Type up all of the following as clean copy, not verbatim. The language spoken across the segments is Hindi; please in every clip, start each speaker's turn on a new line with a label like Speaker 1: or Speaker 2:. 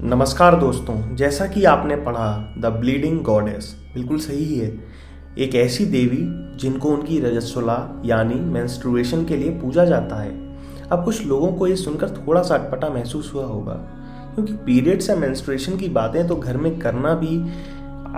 Speaker 1: नमस्कार दोस्तों, जैसा कि आपने पढ़ा द ब्लीडिंग गॉडेस बिल्कुल सही है। एक ऐसी देवी जिनको उनकी रजस्वला यानी मेंस्ट्रुएशन के लिए पूजा जाता है। अब कुछ लोगों को ये सुनकर थोड़ा सा अटपटा महसूस हुआ होगा, क्योंकि पीरियड्स या मेंस्ट्रुएशन की बातें तो घर में करना भी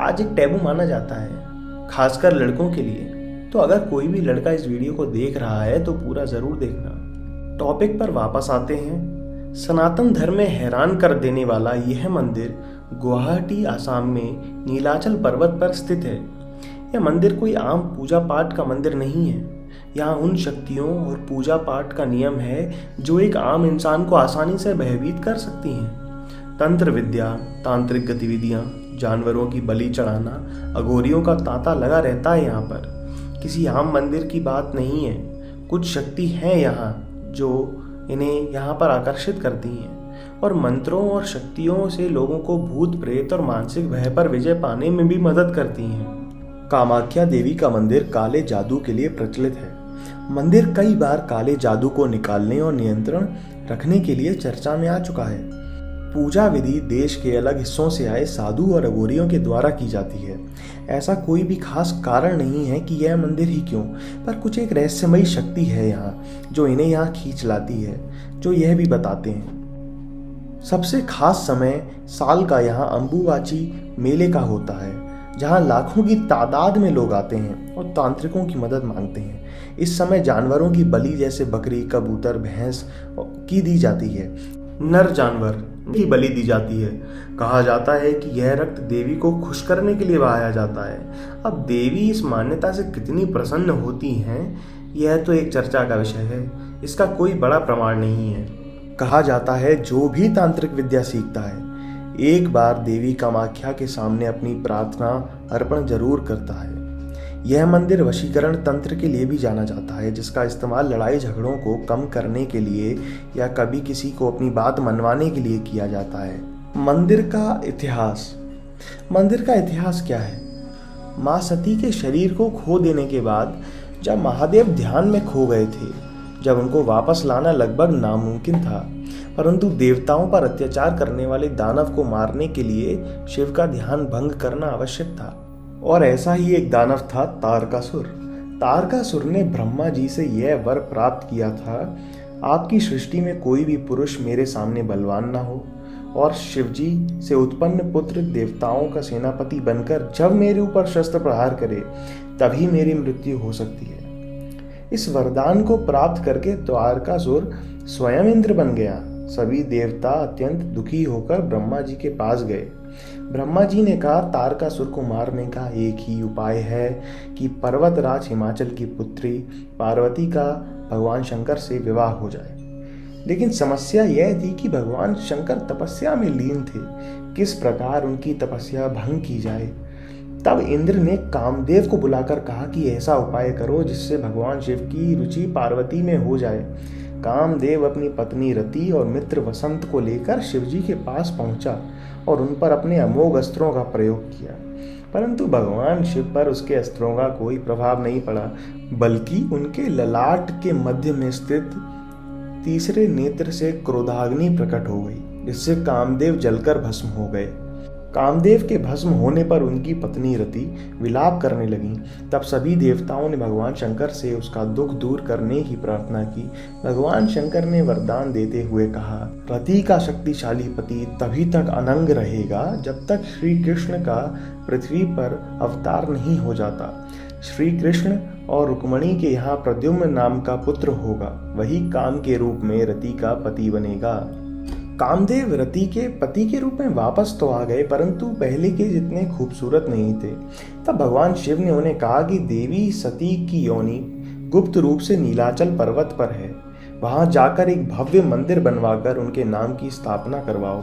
Speaker 1: आज एक टैबू माना जाता है, खासकर लड़कों के लिए। तो अगर कोई भी लड़का इस वीडियो को देख रहा है तो पूरा ज़रूर देखना। टॉपिक पर वापस आते हैं। सनातन धर्म में हैरान कर देने वाला यह मंदिर गुवाहाटी, आसाम में नीलाचल पर्वत पर स्थित है। यह मंदिर कोई आम पूजा पाठ का मंदिर नहीं है। यहाँ उन शक्तियों और पूजा पाठ का नियम है जो एक आम इंसान को आसानी से भयभीत कर सकती हैं। तंत्र विद्या, तांत्रिक गतिविधियाँ, जानवरों की बलि चढ़ाना, अघोरियों का तांता लगा रहता है। यहाँ पर किसी आम मंदिर की बात नहीं है। कुछ शक्ति है यहाँ जो इन्हें यहाँ पर आकर्षित करती हैं और मंत्रों और शक्तियों से लोगों को भूत प्रेत और मानसिक भय पर विजय पाने में भी मदद करती हैं। कामाख्या देवी का मंदिर काले जादू के लिए प्रचलित है। मंदिर कई बार काले जादू को निकालने और नियंत्रण रखने के लिए चर्चा में आ चुका है। पूजा विधि देश के अलग हिस्सों से आए साधु और अघोरियों के द्वारा की जाती है। ऐसा कोई भी खास कारण नहीं है कि यह मंदिर ही क्यों, पर कुछ एक रहस्यमयी शक्ति है यहाँ जो इन्हें यहाँ खींच लाती है, जो यह भी बताते हैं। सबसे खास समय साल का यहाँ अम्बुबाची मेले का होता है, जहाँ लाखों की तादाद में लोग आते हैं और तांत्रिकों की मदद मांगते हैं। इस समय जानवरों की बलि जैसे बकरी, कबूतर, भैंस की दी जाती है। नर जानवर की बलि दी जाती है। कहा जाता है कि यह रक्त देवी को खुश करने के लिए बहाया जाता है। अब देवी इस मान्यता से कितनी प्रसन्न होती हैं, यह तो एक चर्चा का विषय है। इसका कोई बड़ा प्रमाण नहीं है। कहा जाता है जो भी तांत्रिक विद्या सीखता है एक बार देवी कामाख्या के सामने अपनी प्रार्थना अर्पण जरूर करता है। यह मंदिर वशीकरण तंत्र के लिए भी जाना जाता है, जिसका इस्तेमाल लड़ाई झगड़ों को कम करने के लिए या कभी किसी को अपनी बात मनवाने के लिए किया जाता है। मंदिर का इतिहास क्या है? माँ सती के शरीर को खो देने के बाद जब महादेव ध्यान में खो गए थे, जब उनको वापस लाना लगभग नामुमकिन था, परंतु देवताओं पर अत्याचार करने वाले दानव को मारने के लिए शिव का ध्यान भंग करना आवश्यक था। और ऐसा ही एक दानव था तारकासुर। तारकासुर ने ब्रह्मा जी से यह वर प्राप्त किया था, आपकी सृष्टि में कोई भी पुरुष मेरे सामने बलवान ना हो और शिवजी से उत्पन्न पुत्र देवताओं का सेनापति बनकर जब मेरे ऊपर शस्त्र प्रहार करे तभी मेरी मृत्यु हो सकती है। इस वरदान को प्राप्त करके तारकासुर स्वयं इंद्र बन गया। सभी देवता अत्यंत दुखी होकर ब्रह्मा जी के पास गए। ब्रह्मा जी ने कहा तारकासुर को मारने का एक ही उपाय है कि पर्वतराज हिमाचल की पुत्री पार्वती का भगवान शंकर से विवाह हो जाए। लेकिन समस्या यह थी कि भगवान शंकर तपस्या में लीन थे। किस प्रकार उनकी तपस्या भंग की जाए? तब इंद्र ने कामदेव को बुलाकर कहा कि ऐसा उपाय करो जिससे भगवान शिव की रुचि पार्वती में हो जाए। कामदेव अपनी पत्नी रति और मित्र वसंत को लेकर शिवजी के पास पहुंचा और उन पर अपने अमोघ अस्त्रों का प्रयोग किया, परंतु भगवान शिव पर उसके अस्त्रों का कोई प्रभाव नहीं पड़ा, बल्कि उनके ललाट के मध्य में स्थित तीसरे नेत्र से क्रोधाग्नि प्रकट हो गई, जिससे कामदेव जलकर भस्म हो गए। कामदेव के भस्म होने पर उनकी पत्नी रति विलाप करने लगी। तब सभी देवताओं ने भगवान शंकर से उसका दुख दूर करने की प्रार्थना की। भगवान शंकर ने वरदान देते हुए कहा, रति का शक्तिशाली पति तभी तक अनंग रहेगा जब तक श्री कृष्ण का पृथ्वी पर अवतार नहीं हो जाता। श्री कृष्ण और रुक्मणी के यहाँ प्रद्युम्न नाम का पुत्र होगा, वही काम के रूप में रति का पति बनेगा। कामदेव रति के पति के रूप में वापस तो आ गए, परंतु पहले के जितने खूबसूरत नहीं थे। तब भगवान शिव ने उन्हें कहा कि देवी सती की योनि गुप्त रूप से नीलाचल पर्वत पर है, वहां जाकर एक भव्य मंदिर बनवाकर उनके नाम की स्थापना करवाओ।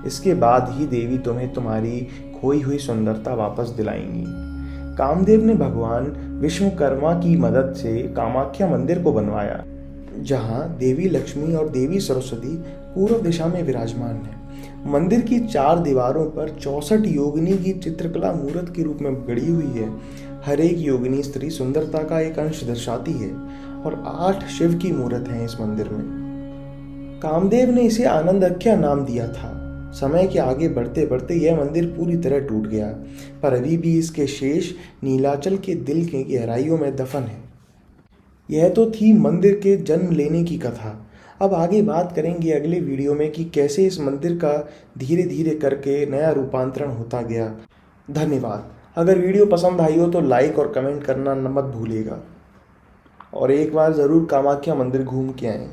Speaker 1: इसके बाद ही देवी तुम्हें तुम्हारी खोई हुई सुंदरता वापस दिलाएंगी। कामदेव ने भगवान विश्वकर्मा की मदद से कामाख्या मंदिर को बनवाया, जहां देवी लक्ष्मी और देवी सरस्वती पूर्व दिशा में विराजमान है। मंदिर की 4 दीवारों पर 64 योगिनी की चित्रकला मूर्त के रूप में गढ़ी हुई है। हर एक योगिनी स्त्री सुंदरता का एक अंश दर्शाती है और 8 शिव की मूर्त हैं इस मंदिर में। कामदेव ने इसे आनंदाख्या नाम दिया था। समय के आगे बढ़ते बढ़ते यह मंदिर पूरी तरह टूट गया, पर अभी भी इसके शेष नीलाचल के दिल की गहराइयों में दफन है। यह तो थी मंदिर के जन्म लेने की कथा। अब आगे बात करेंगे अगले वीडियो में कि कैसे इस मंदिर का धीरे धीरे करके नया रूपांतरण होता गया। धन्यवाद। अगर वीडियो पसंद आई हो तो लाइक और कमेंट करना मत भूलिएगा, और एक बार ज़रूर कामाख्या मंदिर घूम के आएँ।